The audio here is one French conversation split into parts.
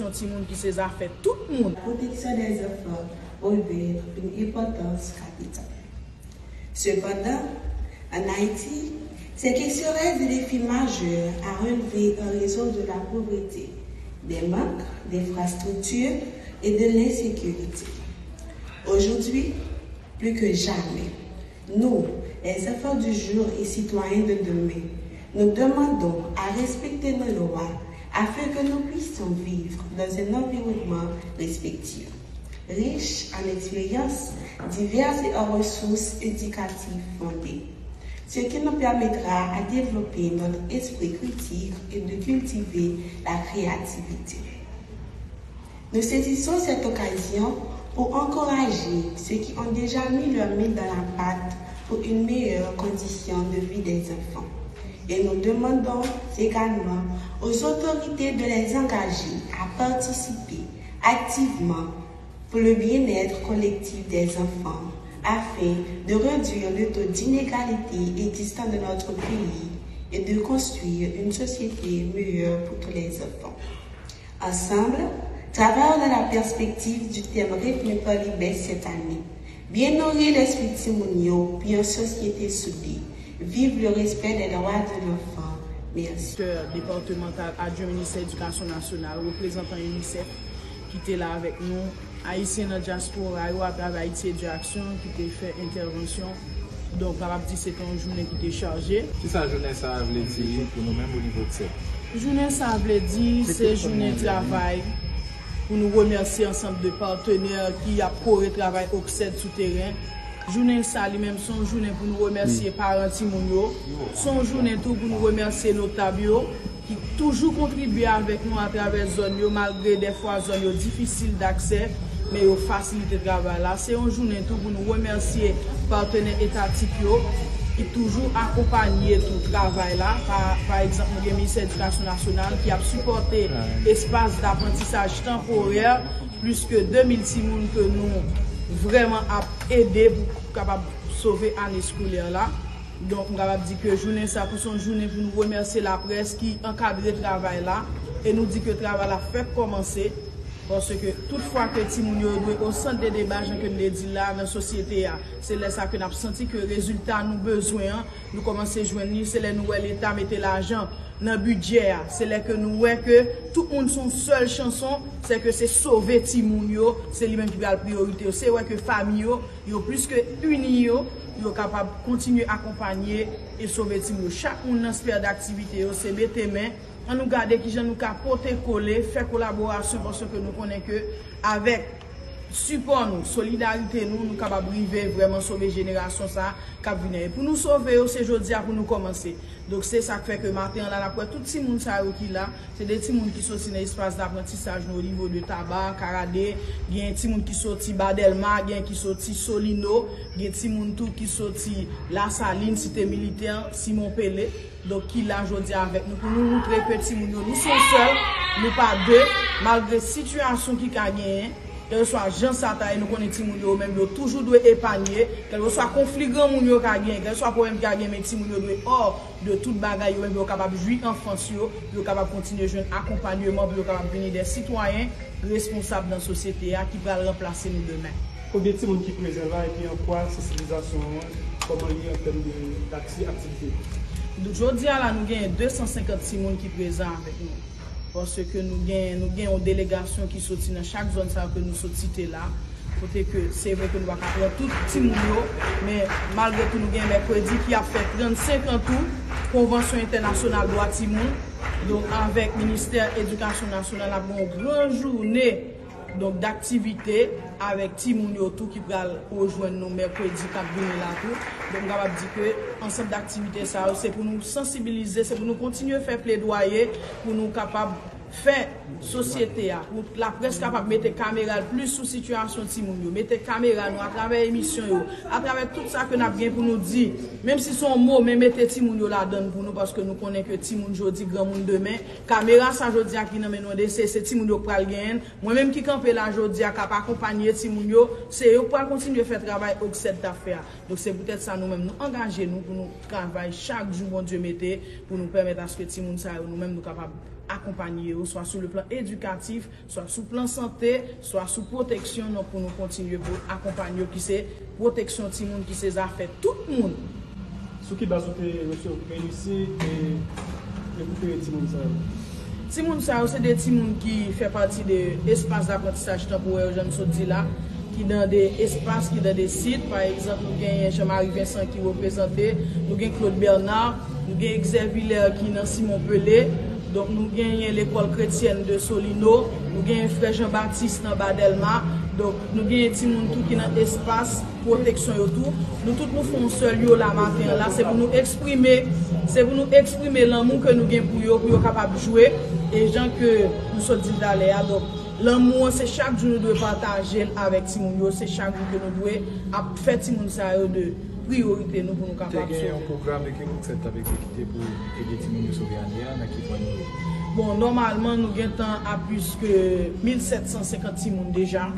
protection ti moun qui c'est affaire tout le monde. La protection des enfants revêt une importance capitale. Cependant, en Haïti, ces questions restent des défis majeurs à relever en raison de la pauvreté, des manques d'infrastructures et de l'insécurité. Aujourd'hui, plus que jamais, nous, les enfants du jour et citoyens de demain, nous demandons à respecter nos lois afin que nous puissions vivre dans un environnement respectueux, riche en expériences diverses et en ressources éducatives fondées, ce qui nous permettra à développer notre esprit critique et de cultiver la créativité. Nous saisissons cette occasion pour encourager ceux qui ont déjà mis leur main dans la pâte pour une meilleure condition de vie des enfants. Et nous demandons également aux autorités de les engager à participer activement pour le bien-être collectif des enfants afin de réduire le taux d'inégalité existant dans notre pays et de construire une société meilleure pour tous les enfants. Ensemble, travaillons dans la perspective du thème retenu par l'IBES cette année. Bien nourrir l'esprit de Timounio, puis une société soudée. Vive le respect des droits de l'enfant. Merci. Départemental adjoint ministère de l'Éducation nationale, représentant UNICEF, qui était là avec nous, haïtien dans la diaspora, à travers Haïti Éducation, qui était fait intervention. Donc, on va dire que c'est une journée qui était chargée. Qui ça journée ça veut dire pour nous-mêmes au niveau de ça? Journée ça veut dire c'est journée de travail pour nous remercier ensemble de partenaires qui a pour travail au souterrain. Journée ça lui-même son journée pour nous remercier parents Timounio, son journée tout pour nous remercier nos tables qui toujours contribuent avec nous à travers zone malgré des fois zone difficiles d'accès mais au facilité de travail là. C'est une journée tout pour nous remercier partenaires étatiques qui toujours accompagné tout travail là. Par exemple, le ministère de l'Éducation nationale qui a supporté l'espace d'apprentissage temporaire, plus que 2000 Timoun que nous vraiment aidé pour capable sauver l'année scolaire là. Donc, on va dire que journée ça pour son journée pour nous remercier la presse qui encadre le travail là et nous dit que le travail là fait commencer. Parce que toutefois que Timounio doit au centre des débats, que nous dit là, dans la société, c'est là ça que nous avons senti que le résultat nous besoin, nous commençons à joindre, c'est là nous l'État mettait l'argent dans le budget, c'est là que nous voyons que tout le monde son seule chanson, c'est que c'est sauver Timounio, c'est lui-même qui a la priorité. C'est vrai que famille, yo plus que unis, yo capable de continuer à accompagner et sauver Timounio. Chaque monde dans sphère d'activité, c'est mettre main. On nous garde qui nous porter coller, faire collaboration parce que nous connaissons que avec support nous, solidarité nous capables de vraiment sauver génération ça cap venir. Pour nous sauver, c'est aujourd'hui pour nous commencer. Donc c'est ça qui fait que matin là après tout petit monde ça qui là, c'est des petits monde qui sorti dans l'espace d'apprentissage au niveau de Tabac, Caradé, il y a un petit monde qui sorti Badelma, il y a qui sorti Solino, il y a un petit monde tout qui sorti La Saline, cité militaire, Simon Pelé. Donc qui là aujourd'hui avec nous pour nous montrer que petit monde nous sommes seuls, nous pas deux malgré situation qui a gagné. Quel soit Jean Sata et nous connaissons Timounio même toujours doit épargner, quel soit conflit grand moun ka gagné, quel soit problème qui a gagné mais Timounio doit hors de toute bagaille même capable jouir enfance yo capable continuer jeune accompagnement pour capable venir des citoyens responsables dans la société qui va remplacer nous demain. Combien de Timoun qui présent là et puis en quoi sensibilisation comment lié en termes d'activité? Aujourd'hui là nous avons 250 Timoun qui présent avec nous. Parce que nous avons une délégation qui sortit dans chaque zone que nous sortons là. Côté que c'est vrai que nous ne pouvons pas prendre tout petit monde, mais malgré tout, nous avons mercredi qui a fait 35 ans tout, Convention internationale droit Timoun. Donc avec le ministère de l'Éducation nationale, nous avons une grande journée d'activité avec Timoun tout qui va rejoindre nous mercredi cap là tout. Donc on va dire que ensemble d'activités ça c'est pour nous sensibiliser, c'est pour nous continuer à faire plaidoyer pour nous capables faire société pour la presse capable mettre caméra plus sous situation Timoun mettre caméra nous à travers émission à travers tout ça que nous avons bien pour nous dire même si son mot mais mettez Timoun là dedans pour nous parce que nous connaissons que Timoun jodi grand monde demain caméra ça jodi qui nan men c'est Timoun qui pral gagner moi même qui camper là jodi capable accompagner Timoun c'est eux pour continuer faire travail au cette affaire donc c'est peut-être ça nous même nous engager nous pour nous travailler chaque jour bon Dieu mettez pour nous permettre à ce que Timoun ça nous même nous capable accompagner, soit sur le plan éducatif, soit sur le plan santé, soit sur protection, pour nous continuer pour accompagner, qui c'est protection de monde, qui c'est fait tout le monde. Ce qui base sur ici et récupérer Timoun ça. Timoun ça, c'est des Timoun qui fait partie de l'espace d'apprentissage temporaire, je ne dis là, qui dans des espaces, qui dans des sites. Par exemple, nous avons Jean-Marie Vincent qui représente, nous avons Claude Bernard, nous avons Xavier Villers qui est dans Simon Pelé, donc nous avons l'école chrétienne de Solino, nous avons Frère Jean-Baptiste dans Badelma, donc nous avons des Timoun tout qui est dans l'espace, protection et tout. Nous tous nous faisons seul la matin là, c'est pour nous exprimer l'amour que nous avons pour être capable de jouer et gens que nous sommes dit d'aller. Donc l'amour c'est chaque jour nous devons partager avec Timoun, c'est chaque jour que nous devons faire Timoun ça de priorité nous pour nous capables de sauver. Un programme qui vous êtes avec l'équité pour aider Timoun à sauver Ania, qui point nous. Bon, normalement nous avons à plus que 1750 Timoun déjà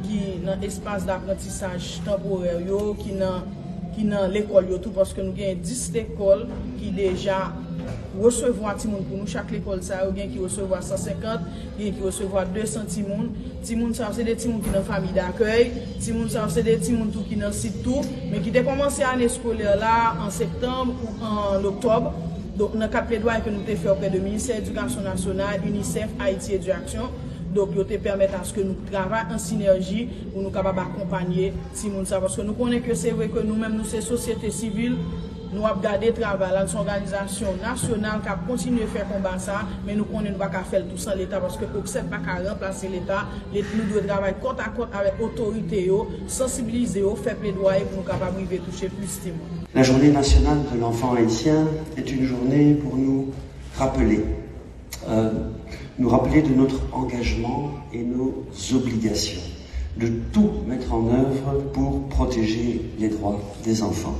qui dans l'espace d'apprentissage temporaire qui dans l'école tout parce que nous avons 10 écoles qui déjà recevoir Timoun pour nous. Chaque école ça ou bien qui recevoir 150, qui recevoir 200 Timoun ça c'est des Timoun qui dans famille d'accueil, Timoun ça c'est des Timoun tout qui dans site tout, mais qui ont commencé l'année scolaire là en septembre ou en octobre. Donc dans quatre plaidoyer que nous avons fait auprès de ministère de l'Éducation nationale, UNICEF, Haïti Éducation. Donc, ils te permettent à ce que nous travaillions en synergie pour nous capables d'accompagner Timoun ça. Parce que nous connaissons que c'est vrai que nous-mêmes, nous, c'est société civile, nous avons gardé le travail, là, nous sommes une organisation nationale qui a continué à faire combat ça, mais nous connaissons pas qu'à faire tout sans l'État parce que l'OCSED n'a pas qu'à remplacer l'État. Nous devons travailler côte à côte avec l'autorité, sensibiliser, faire plaidoyer pour nous capables de toucher plus Timoun. La journée nationale de l'enfant haïtien est une journée pour nous rappeler de notre engagement et nos obligations, de tout mettre en œuvre pour protéger les droits des enfants.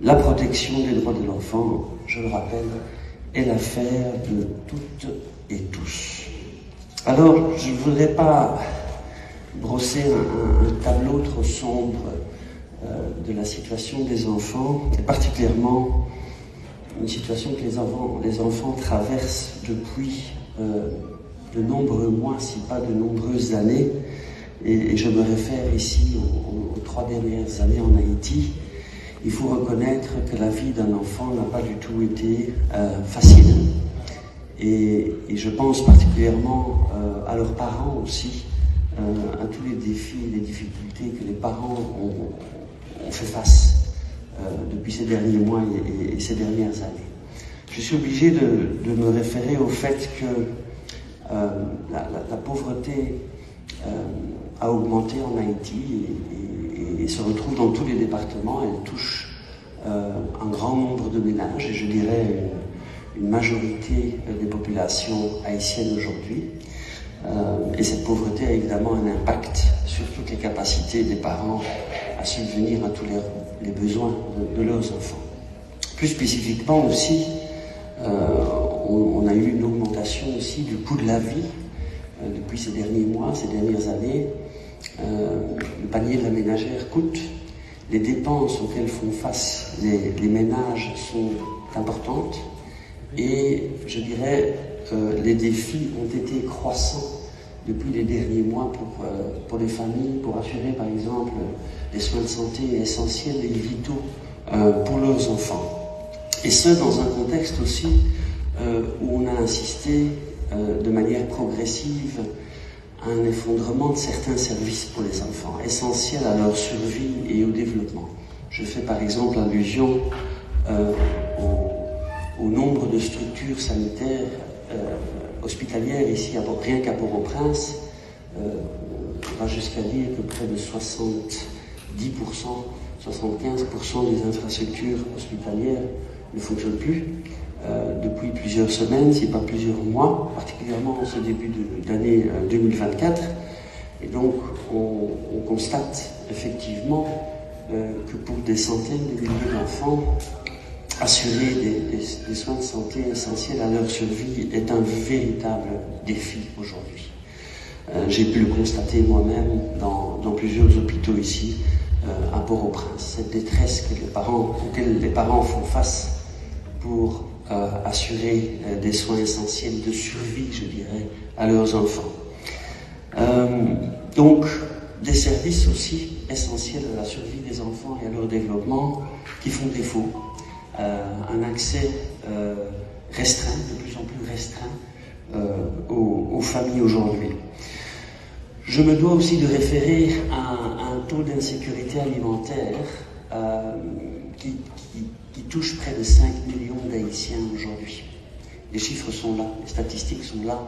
La protection des droits de l'enfant, je le rappelle, est l'affaire de toutes et tous. Alors, je ne voudrais pas brosser un tableau trop sombre de la situation des enfants, et particulièrement une situation que les enfants traversent depuis de nombreux mois, si pas de nombreuses années, et je me réfère ici aux 3 dernières années en Haïti. Il faut reconnaître que la vie d'un enfant n'a pas du tout été facile. Et je pense particulièrement à leurs parents aussi, à tous les défis et les difficultés que les parents ont fait face depuis ces derniers mois et ces dernières années. Je suis obligé de me référer au fait que la pauvreté a augmenté en Haïti et se retrouve dans tous les départements. Elle touche un grand nombre de ménages et je dirais une majorité des populations haïtiennes aujourd'hui. Et cette pauvreté a évidemment un impact sur toutes les capacités des parents à subvenir à tous les besoins de leurs enfants. Plus spécifiquement aussi, on a eu une augmentation aussi du coût de la vie depuis ces derniers mois, ces dernières années. Le panier de la ménagère coûte, les dépenses auxquelles font face les ménages sont importantes et je dirais les défis ont été croissants depuis les derniers mois pour les familles, pour assurer par exemple les soins de santé essentiels et vitaux pour leurs enfants. Et ce, dans un contexte aussi où on a assisté de manière progressive à un effondrement de certains services pour les enfants, essentiels à leur survie et au développement. Je fais par exemple allusion au nombre de structures sanitaires hospitalières ici, rien qu'à Port-au-Prince. On va jusqu'à dire que près de 70%, 75% des infrastructures hospitalières ne fonctionnent plus depuis plusieurs semaines, si pas plusieurs mois, particulièrement en ce début d'année 2024. Et donc, on constate effectivement que pour des centaines de milliers d'enfants, assurer des soins de santé essentiels à leur survie est un véritable défi aujourd'hui. J'ai pu le constater moi-même dans plusieurs hôpitaux ici, à Port-au-Prince. Cette détresse auquel les parents font face pour assurer des soins essentiels de survie, je dirais, à leurs enfants. Donc, des services aussi essentiels à la survie des enfants et à leur développement qui font défaut. Un accès restreint, de plus en plus restreint aux familles aujourd'hui. Je me dois aussi de référer à un taux d'insécurité alimentaire qui touche près de 5 millions d'Haïtiens aujourd'hui. Les chiffres sont là, les statistiques sont là,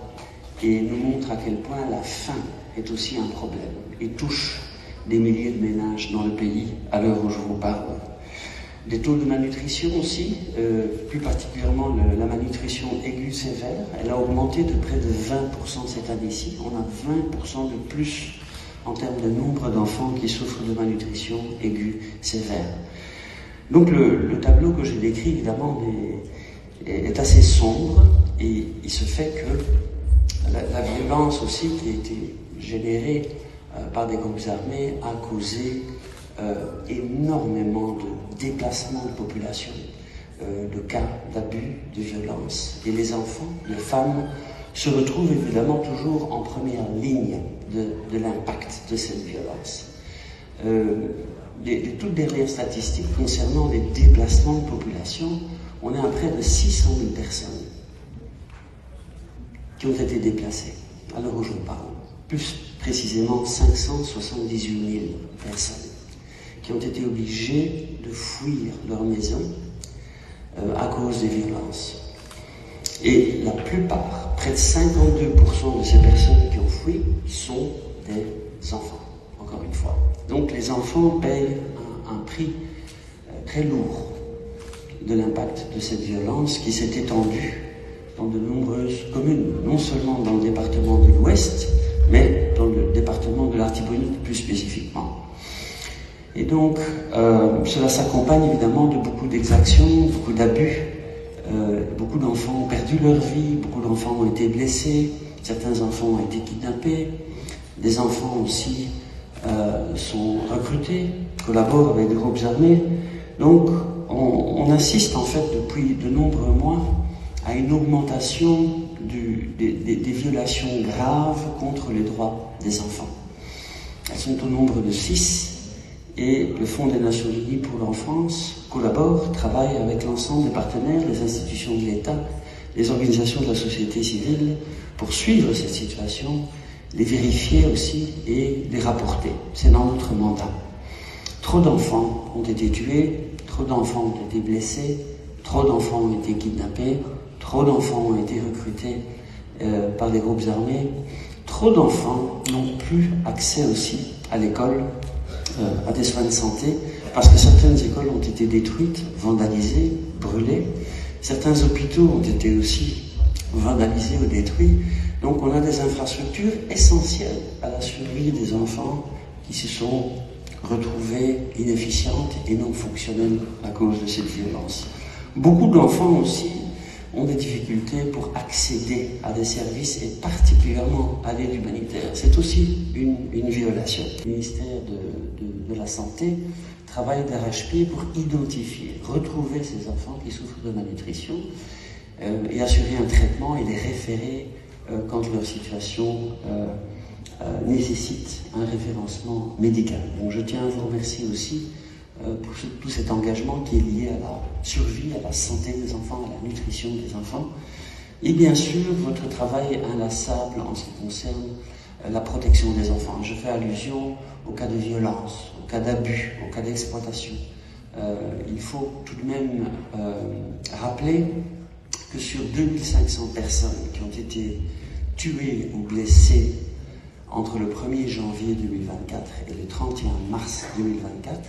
et nous montrent à quel point la faim est aussi un problème et touche des milliers de ménages dans le pays à l'heure où je vous parle. Des taux de malnutrition aussi, plus particulièrement la malnutrition aiguë sévère, elle a augmenté de près de 20% cette année-ci. On a 20% de plus en termes de nombre d'enfants qui souffrent de malnutrition aiguë sévère. Donc le tableau que j'ai décrit, évidemment, est assez sombre, et il se fait que la violence aussi qui a été générée par des groupes armés a causé énormément de déplacements de population, de cas d'abus, de violence. Et les enfants, les femmes, se retrouvent évidemment toujours en première ligne de l'impact de cette violence. Les toutes dernières statistiques concernant les déplacements de population, on est à près de 600 000 personnes qui ont été déplacées, à l'heure où je parle. Plus précisément 578 000 personnes qui ont été obligées de fuir leur maison à cause des violences. Et la plupart, près de 52% de ces personnes qui ont fui, sont des enfants, encore une fois. Donc les enfants payent un prix très lourd de l'impact de cette violence qui s'est étendue dans de nombreuses communes, non seulement dans le département de l'Ouest, mais dans le département de l'Artibonite plus spécifiquement. Et donc, cela s'accompagne évidemment de beaucoup d'exactions, beaucoup d'abus. Beaucoup d'enfants ont perdu leur vie, beaucoup d'enfants ont été blessés, certains enfants ont été kidnappés, des enfants aussi sont recrutés, collaborent avec des groupes armés. Donc, on assiste en fait depuis de nombreux mois à une augmentation des violations graves contre les droits des enfants. Elles sont au nombre de 6. Et le Fonds des Nations Unies pour l'enfance collabore, travaille avec l'ensemble des partenaires, les institutions de l'État, les organisations de la société civile pour suivre cette situation, les vérifier aussi et les rapporter. C'est dans notre mandat. Trop d'enfants ont été tués, trop d'enfants ont été blessés, trop d'enfants ont été kidnappés, trop d'enfants ont été recrutés par des groupes armés, trop d'enfants n'ont plus accès aussi à l'école, à des soins de santé, parce que certaines écoles ont été détruites, vandalisées, brûlées. Certains hôpitaux ont été aussi vandalisés ou détruits. Donc on a des infrastructures essentielles à la survie des enfants qui se sont retrouvées inefficientes et non fonctionnelles à cause de cette violence. Beaucoup d'enfants aussi ont des difficultés pour accéder à des services et particulièrement à l'aide humanitaire. C'est aussi une violation. Le ministère de la Santé travaille d'arrache-pied pour identifier, retrouver ces enfants qui souffrent de malnutrition et assurer un traitement et les référer quand leur situation nécessite un référencement médical. Donc je tiens à vous remercier aussi pour tout cet engagement qui est lié à la survie, à la santé des enfants, à la nutrition des enfants. Et bien sûr, votre travail inlassable en ce qui concerne la protection des enfants. Je fais allusion au cas de violence, au cas d'abus, au cas d'exploitation. Il faut tout de même rappeler que sur 2500 personnes qui ont été tuées ou blessées entre le 1er janvier 2024 et le 31 mars 2024,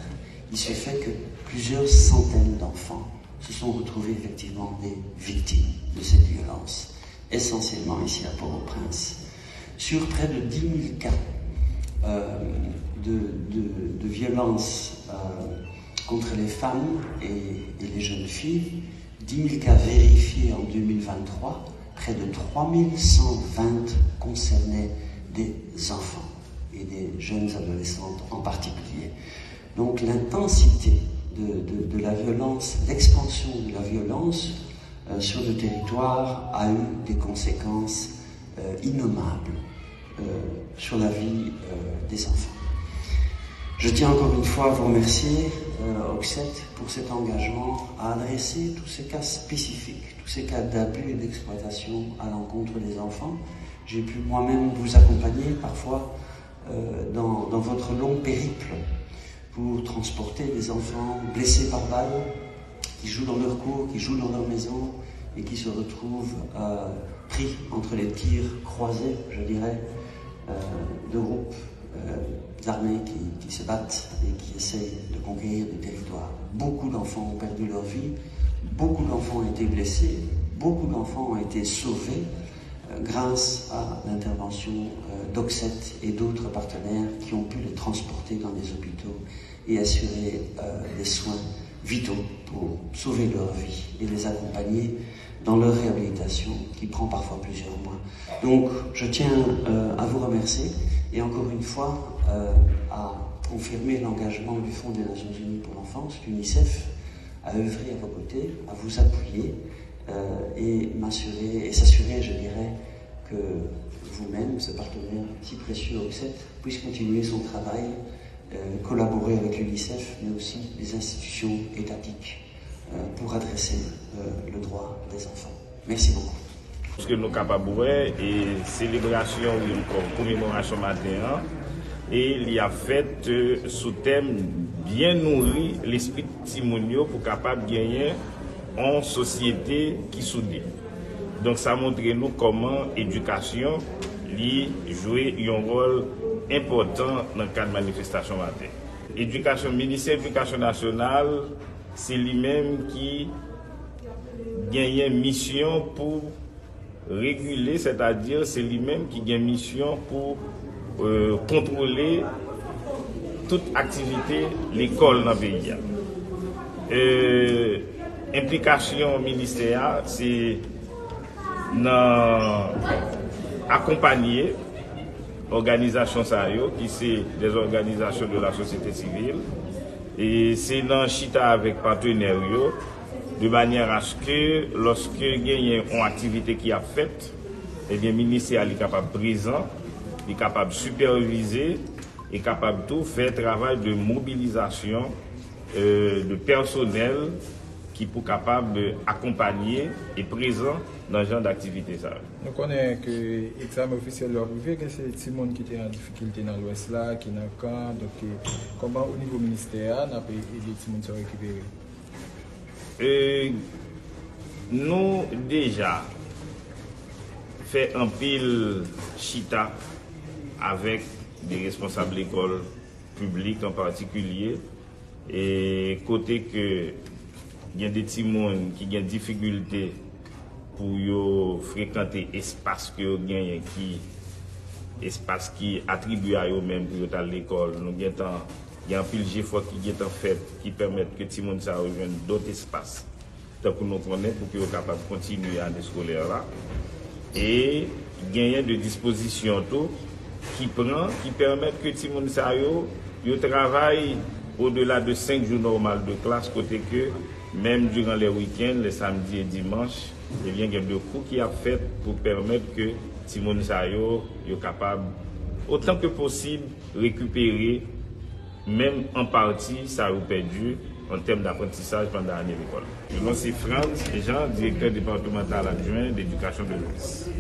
il se fait que plusieurs centaines d'enfants se sont retrouvés effectivement des victimes de cette violence, essentiellement ici à Port-au-Prince. Sur près de 10 000 cas de violence contre les femmes et les jeunes filles, 10 000 cas vérifiés en 2023, près de 3120 concernaient des enfants et des jeunes adolescentes en particulier. Donc l'intensité de la violence, l'expansion de la violence sur le territoire a eu des conséquences innommables sur la vie des enfants. Je tiens encore une fois à vous remercier, Oxet, pour cet engagement à adresser tous ces cas spécifiques, tous ces cas d'abus et d'exploitation à l'encontre des enfants. J'ai pu moi-même vous accompagner parfois dans votre long périple pour transporter des enfants blessés par balle, qui jouent dans leur cour, qui jouent dans leur maison et qui se retrouvent pris entre les tirs croisés, je dirais, de groupes d'armées qui se battent et qui essayent de conquérir des territoires. Beaucoup d'enfants ont perdu leur vie, beaucoup d'enfants ont été blessés, beaucoup d'enfants ont été sauvés grâce à l'intervention d'Oxet et d'autres partenaires qui ont pu les transporter dans des hôpitaux et assurer des soins vitaux pour sauver leur vie et les accompagner dans leur réhabilitation qui prend parfois plusieurs mois. Donc je tiens à vous remercier et encore une fois à confirmer l'engagement du Fonds des Nations Unies pour l'enfance, l'UNICEF, à œuvrer à vos côtés, à vous appuyer et m'assurer et s'assurer, je dirais, que vous-même, ce partenaire si précieux Oxet, puisse continuer son travail, collaborer avec l'UNICEF, mais aussi les institutions étatiques pour adresser le droit des enfants. Merci beaucoup. Ce que nous sommes capables de faire, et célébration ou commémoration matin, et il y a fait sous thème bien nourri l'esprit timonio pour capable de gagner en société qui soudée. Donc ça montre nous comment l'éducation joue un rôle important dans le cadre de manifestation matin. Éducation, ministère de l'Éducation nationale, c'est lui-même qui gagne une mission pour réguler, c'est-à-dire c'est lui-même qui gagne une mission pour contrôler toute activité l'école dans le pays. Implication ministère, c'est accompagner organisation qui c'est des organisations de la société civile et c'est dans chita avec partenaires de manière à ce que lorsque il y a une activité qui a faite, eh bien le ministère est capable de présent, est capable de superviser, est capable de tout faire travail de mobilisation de personnel qui est capable d'accompagner et présent dans ce genre d'activité. Nous connaissons que l'examen officiel leur privé, que c'est des gens qui étaient en difficulté dans l'Ouest là, qui sont dans le camp. Donc, comment au niveau ministère, on a pu aider les gens à se récupérer? Nous déjà fait un pile chita avec des responsables d'école publique en particulier et côté que il y a des petits monde qui ont des difficultés pour fréquenter l'espace que gagne qui espace qui attribué à eux même pour aller à l'école. Nous il y a un pile d'efforts qui est en fait qui permettent que les gens rejoignent d'autres espaces. Donc nous connaissons pour qu'ils soient capables de continuer l'année scolaire là. Et gagner de dispositions qui permettent que les gens travaillent au-delà de 5 jours normaux de classe, côté que même durant les week-ends, les samedis et dimanches, il y a des cours qui sont faits pour permettre que les gens soient capables, autant que possible, récupérer, même en partie, ça a perdu en termes d'apprentissage pendant l'année d'école. Je suis Franz Jean, directeur départemental adjoint d'éducation de l'Ouest.